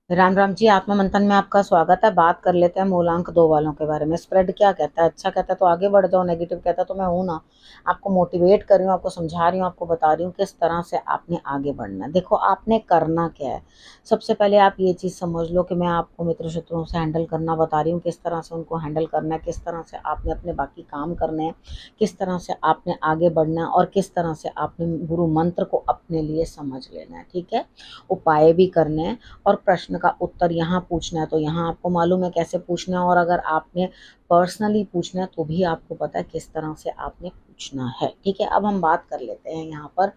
राम राम जी। आत्मा मंथन में आपका स्वागत है। बात कर लेते हैं मूलांक दो वालों के बारे में। स्प्रेड क्या कहता है? अच्छा कहता है तो आगे बढ़ जाओ, नेगेटिव कहता है तो मैं हूं ना, आपको मोटिवेट कर रही हूँ, आपको समझा रही हूँ, आपको बता रही हूँ किस तरह से आपने आगे बढ़ना है। देखो आपने करना क्या है। सबसे पहले आप ये चीज़ समझ लो कि मैं आपको मित्र शत्रुओं से हैंडल करना बता रही हूँ, किस तरह से उनको हैंडल करना है, किस तरह से आपने अपने बाकी काम करने हैं, किस तरह से आपने आगे बढ़ना है और किस तरह से आपने गुरु मंत्र को अपने लिए समझ लेना है। ठीक है, उपाय भी करने हैं और प्रश्न का उत्तर यहाँ पूछना है तो यहाँ आपको मालूम है कैसे पूछना है, और अगर आपने पर्सनली पूछना है तो भी आपको पता है किस तरह से आपने पूछना है। ठीक है, अब हम बात कर लेते हैं यहाँ पर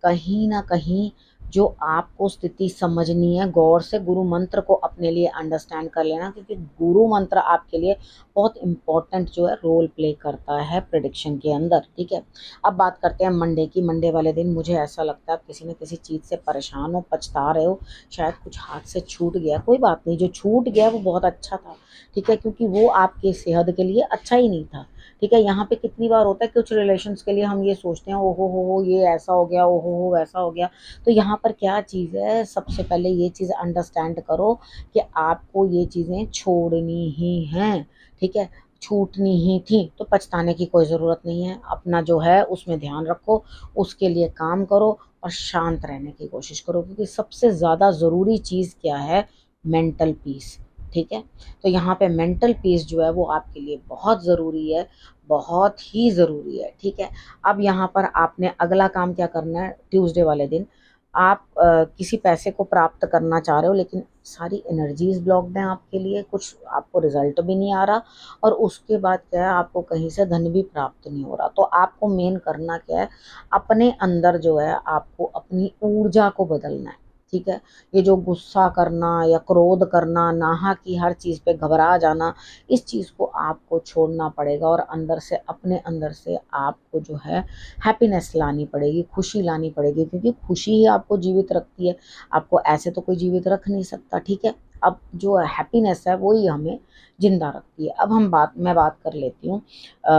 कहीं ना कहीं जो आपको स्थिति समझनी है, गौर से गुरु मंत्र को अपने लिए अंडरस्टैंड कर लेना, क्योंकि गुरु मंत्र आपके लिए बहुत इंपॉर्टेंट जो है रोल प्ले करता है प्रिडिक्शन के अंदर। ठीक है, अब बात करते हैं मंडे की। मंडे वाले दिन मुझे ऐसा लगता है आप किसी न किसी चीज़ से परेशान हो, पछता रहे हो, शायद कुछ हाथ से छूट गया। कोई बात नहीं, जो छूट गया वो बहुत अच्छा था। ठीक है, क्योंकि वो आपके सेहत के लिए अच्छा ही नहीं था। ठीक है, यहाँ पे कितनी बार होता है कुछ रिलेशंस के लिए हम ये सोचते हैं ओहो हो ये ऐसा हो गया, ओहो हो वैसा हो गया। तो यहाँ पर क्या चीज़ है, सबसे पहले ये चीज़ अंडरस्टैंड करो कि आपको ये चीज़ें छोड़नी ही हैं। ठीक है, छूटनी ही थी तो पछताने की कोई ज़रूरत नहीं है। अपना जो है उसमें ध्यान रखो, उसके लिए काम करो और शांत रहने की कोशिश करो, क्योंकि सबसे ज़्यादा ज़रूरी चीज़ क्या है? Mental peace. ठीक है, तो यहाँ पे मेंटल पीस जो है वो आपके लिए बहुत ज़रूरी है, बहुत ही ज़रूरी है। ठीक है, अब यहाँ पर आपने अगला काम क्या करना है। ट्यूसडे वाले दिन आप किसी पैसे को प्राप्त करना चाह रहे हो, लेकिन सारी एनर्जीज ब्लॉक्ड हैं आपके लिए, कुछ आपको रिजल्ट भी नहीं आ रहा, और उसके बाद क्या है आपको कहीं से धन भी प्राप्त नहीं हो रहा। तो आपको मेन करना क्या है, अपने अंदर जो है आपको अपनी ऊर्जा को बदलना है। ठीक है, ये जो गुस्सा करना या क्रोध करना, नाहा की हर चीज़ पे घबरा जाना, इस चीज़ को आपको छोड़ना पड़ेगा और अंदर से, अपने अंदर से आपको जो है हैप्पीनेस लानी पड़ेगी, खुशी लानी पड़ेगी, क्योंकि खुशी ही आपको जीवित रखती है। आपको ऐसे तो कोई जीवित रख नहीं सकता। ठीक है, अब जो हैप्पीनेस है वही हमें जिंदा रखती है। अब मैं बात कर लेती हूँ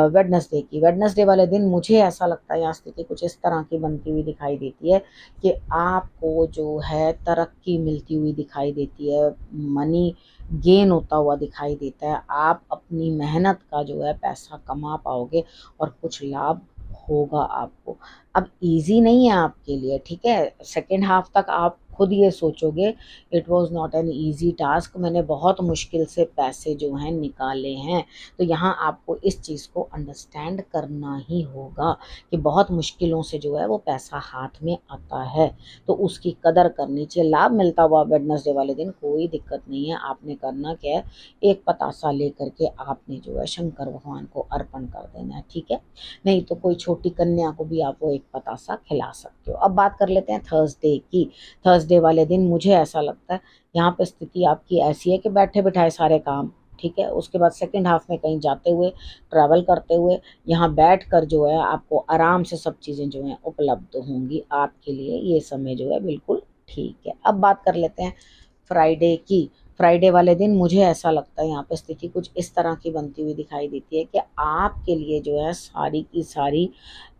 वेडनेसडे की। वेडनेसडे वाले दिन मुझे ऐसा लगता है यहाँ स्थिति कुछ इस तरह की बनती हुई दिखाई देती है कि आपको जो है तरक्की मिलती हुई दिखाई देती है, मनी गेन होता हुआ दिखाई देता है। आप अपनी मेहनत का जो है पैसा कमा पाओगे और कुछ लाभ होगा आपको। अब इजी नहीं है आपके लिए। ठीक है, सेकेंड हाफ तक आप खुद ये सोचोगे it was not an easy task, मैंने बहुत मुश्किल से पैसे जो हैं निकाले हैं। तो यहाँ आपको इस चीज़ को अंडरस्टैंड करना ही होगा कि बहुत मुश्किलों से जो है वो पैसा हाथ में आता है, तो उसकी कदर करनी चाहिए। लाभ मिलता हुआ वेडनेसडे वाले दिन कोई दिक्कत नहीं है। आपने करना क्या है, एक पतासा लेकर के आपने जो है शंकर भगवान को अर्पण कर देना है। ठीक है, नहीं तो कोई छोटी कन्या को भी आप वो एक पतासा खिला सकते हो। अब बात कर लेते हैं थर्सडे की। थर्सडे वाले दिन मुझे ऐसा लगता है यहाँ पे स्थिति आपकी ऐसी है कि बैठे बिठाए सारे काम। ठीक है, उसके बाद सेकंड हाफ में कहीं जाते हुए, ट्रैवल करते हुए, यहाँ बैठ कर जो है आपको आराम से सब चीज़ें जो हैं उपलब्ध होंगी आपके लिए। ये समय जो है बिल्कुल ठीक है। अब बात कर लेते हैं फ्राइडे की। फ्राइडे वाले दिन मुझे ऐसा लगता है यहाँ पे स्थिति कुछ इस तरह की बनती हुई दिखाई देती है कि आपके लिए जो है सारी की सारी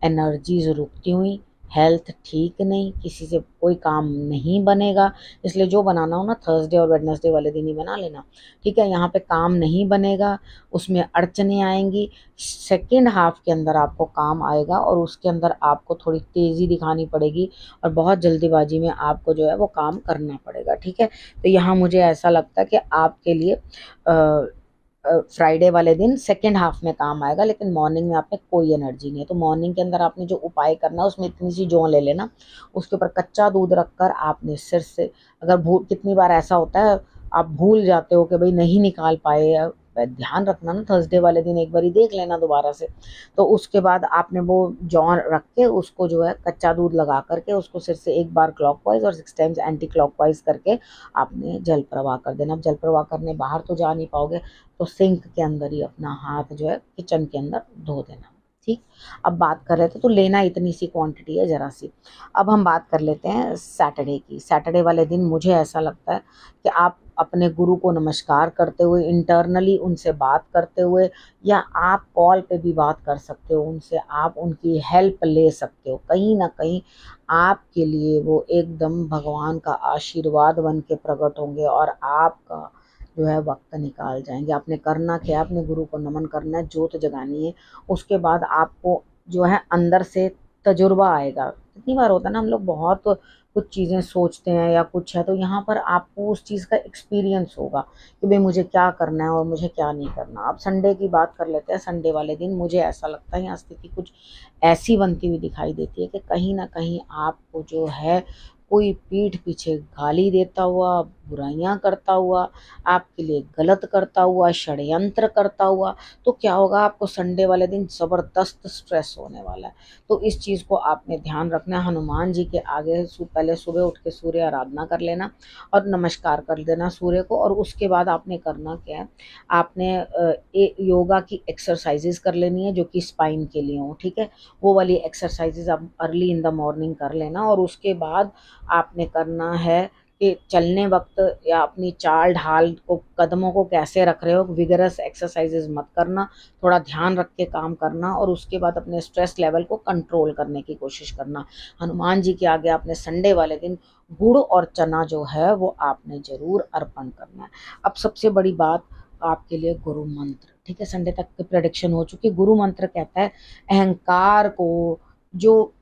एनर्जीज रुकती हुई, हेल्थ ठीक नहीं, किसी से कोई काम नहीं बनेगा। इसलिए जो बनाना हो ना थर्सडे और वेडनेसडे वाले दिन ही बना लेना। ठीक है, यहाँ पे काम नहीं बनेगा, उसमें अड़चने आएंगी। सेकेंड हाफ के अंदर आपको काम आएगा और उसके अंदर आपको थोड़ी तेज़ी दिखानी पड़ेगी और बहुत जल्दीबाजी में आपको जो है वो काम करना पड़ेगा। ठीक है, तो यहाँ मुझे ऐसा लगता है कि आपके लिए फ्राइडे वाले दिन सेकेंड हाफ में काम आएगा, लेकिन मॉर्निंग में आप में कोई एनर्जी नहीं है। तो मॉर्निंग के अंदर आपने जो उपाय करना है उसमें इतनी सी जौ ले लेना, उसके ऊपर कच्चा दूध रखकर आपने सिर से, अगर भूल, कितनी बार ऐसा होता है आप भूल जाते हो कि भाई नहीं निकाल पाए, ध्यान रखना ना थर्सडे वाले दिन एक बारी देख लेना दोबारा से। तो उसके बाद आपने वो जौ रख के उसको जो है कच्चा दूध लगा करके उसको सिर से एक बार क्लॉकवाइज और 6 टाइम्स एंटी क्लॉकवाइज करके आपने जल प्रवाह कर देना। अब जल प्रवाह करने बाहर तो जा नहीं पाओगे, तो सिंक के अंदर ही अपना हाथ जो है किचन के अंदर धो देना। ठीक, अब बात कर रहे थे तो लेना इतनी सी क्वांटिटी है, जरा सी। अब हम बात कर लेते हैं सैटरडे की। सैटरडे वाले दिन मुझे ऐसा लगता है कि आप अपने गुरु को नमस्कार करते हुए, इंटरनली उनसे बात करते हुए, या आप कॉल पे भी बात कर सकते हो उनसे, आप उनकी हेल्प ले सकते हो। कहीं ना कहीं आपके लिए वो एकदम भगवान का आशीर्वाद बन के प्रकट होंगे और आपका जो है वक्त निकाल जाएंगे। आपने करना क्या, अपने गुरु को नमन करना है, जोत जगानी है। उसके बाद आपको जो है अंदर से तजुर्बा आएगा। कितनी बार होता है ना, हम लोग बहुत कुछ चीज़ें सोचते हैं या कुछ है, तो यहाँ पर आपको उस चीज़ का एक्सपीरियंस होगा कि भाई मुझे क्या करना है और मुझे क्या नहीं करना। अब संडे की बात कर लेते हैं। संडे वाले दिन मुझे ऐसा लगता है यहाँ स्थिति कुछ ऐसी बनती हुई दिखाई देती है कि कहीं ना कहीं आपको जो है कोई पीठ पीछे गाली देता हुआ, बुराइयां करता हुआ, आपके लिए गलत करता हुआ, षड्यंत्र करता हुआ, तो क्या होगा, आपको संडे वाले दिन ज़बरदस्त स्ट्रेस होने वाला है। तो इस चीज़ को आपने ध्यान रखना है। हनुमान जी के आगे पहले सुबह उठ के सूर्य आराधना कर लेना और नमस्कार कर देना सूर्य को। और उसके बाद आपने करना क्या है, आपने योगा की एक्सरसाइजेज कर लेनी है जो कि स्पाइन के लिए हो, ठीक है। वो वाली एक्सरसाइजेज आप अर्ली इन द मॉर्निंग कर लेना। और उसके बाद आपने करना है कि चलने वक्त या अपनी चाल ढाल को, कदमों को कैसे रख रहे हो, विगरस एक्सरसाइजेज मत करना, थोड़ा ध्यान रख के काम करना। और उसके बाद अपने स्ट्रेस लेवल को कंट्रोल करने की कोशिश करना। हनुमान जी के आगे आपने संडे वाले दिन गुड़ और चना जो है वो आपने जरूर अर्पण करना है। अब सबसे बड़ी बात आपके लिए गुरु मंत्र, ठीक है। संडे तक की प्रेडिक्शन हो चुकी। गुरु मंत्र कहता है अहंकार को, जो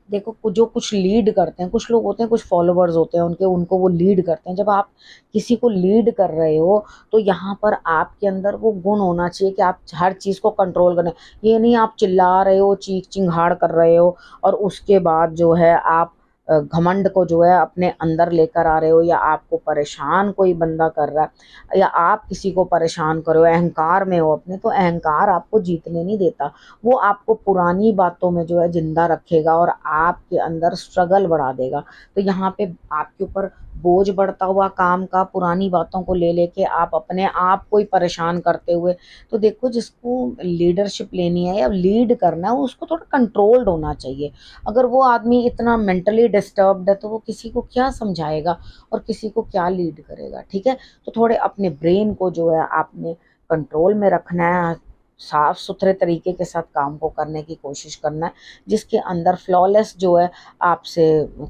देखो जो कुछ लीड करते हैं, कुछ लोग होते हैं, कुछ फॉलोवर्स होते हैं उनके, उनको वो लीड करते हैं। जब आप किसी को लीड कर रहे हो तो यहाँ पर आपके अंदर वो गुण होना चाहिए कि आप हर चीज़ को कंट्रोल करें। ये नहीं आप चिल्ला रहे हो, चीख चिंगाड़ कर रहे हो और उसके बाद जो है आप घमंड को जो है अपने अंदर लेकर आ रहे हो, या आपको परेशान कोई बंदा कर रहा है या आप किसी को परेशान कर रहे हो, अहंकार में हो अपने, तो अहंकार आपको जीतने नहीं देता। वो आपको पुरानी बातों में जो है जिंदा रखेगा और आपके अंदर स्ट्रगल बढ़ा देगा। तो यहाँ पे आपके ऊपर बोझ बढ़ता हुआ काम का, पुरानी बातों को ले लेके आप अपने आप को ही परेशान करते हुए, तो देखो जिसको लीडरशिप लेनी है या लीड करना है उसको थोड़ा कंट्रोल्ड होना चाहिए। अगर वो आदमी इतना मेंटली डिस्टर्ब्ड है तो वो किसी को क्या समझाएगा और किसी को क्या लीड करेगा, ठीक है। तो थोड़े अपने ब्रेन को जो है आपने कंट्रोल में रखना है, साफ सुथरे तरीके के साथ काम को करने की कोशिश करना है, जिसके अंदर फ्लॉलेस जो है आपसे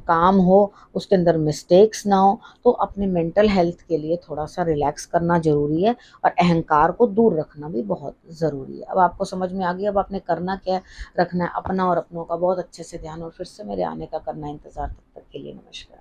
काम हो, उसके अंदर मिस्टेक्स ना हो। तो अपने मेंटल हेल्थ के लिए थोड़ा सा रिलैक्स करना ज़रूरी है और अहंकार को दूर रखना भी बहुत ज़रूरी है। अब आपको समझ में आ गया अब आपने करना क्या है, रखना है अपना और अपनों का बहुत अच्छे से ध्यान, और फिर से मेरे आने का करना इंतज़ार। तब तक के लिए नमस्कार।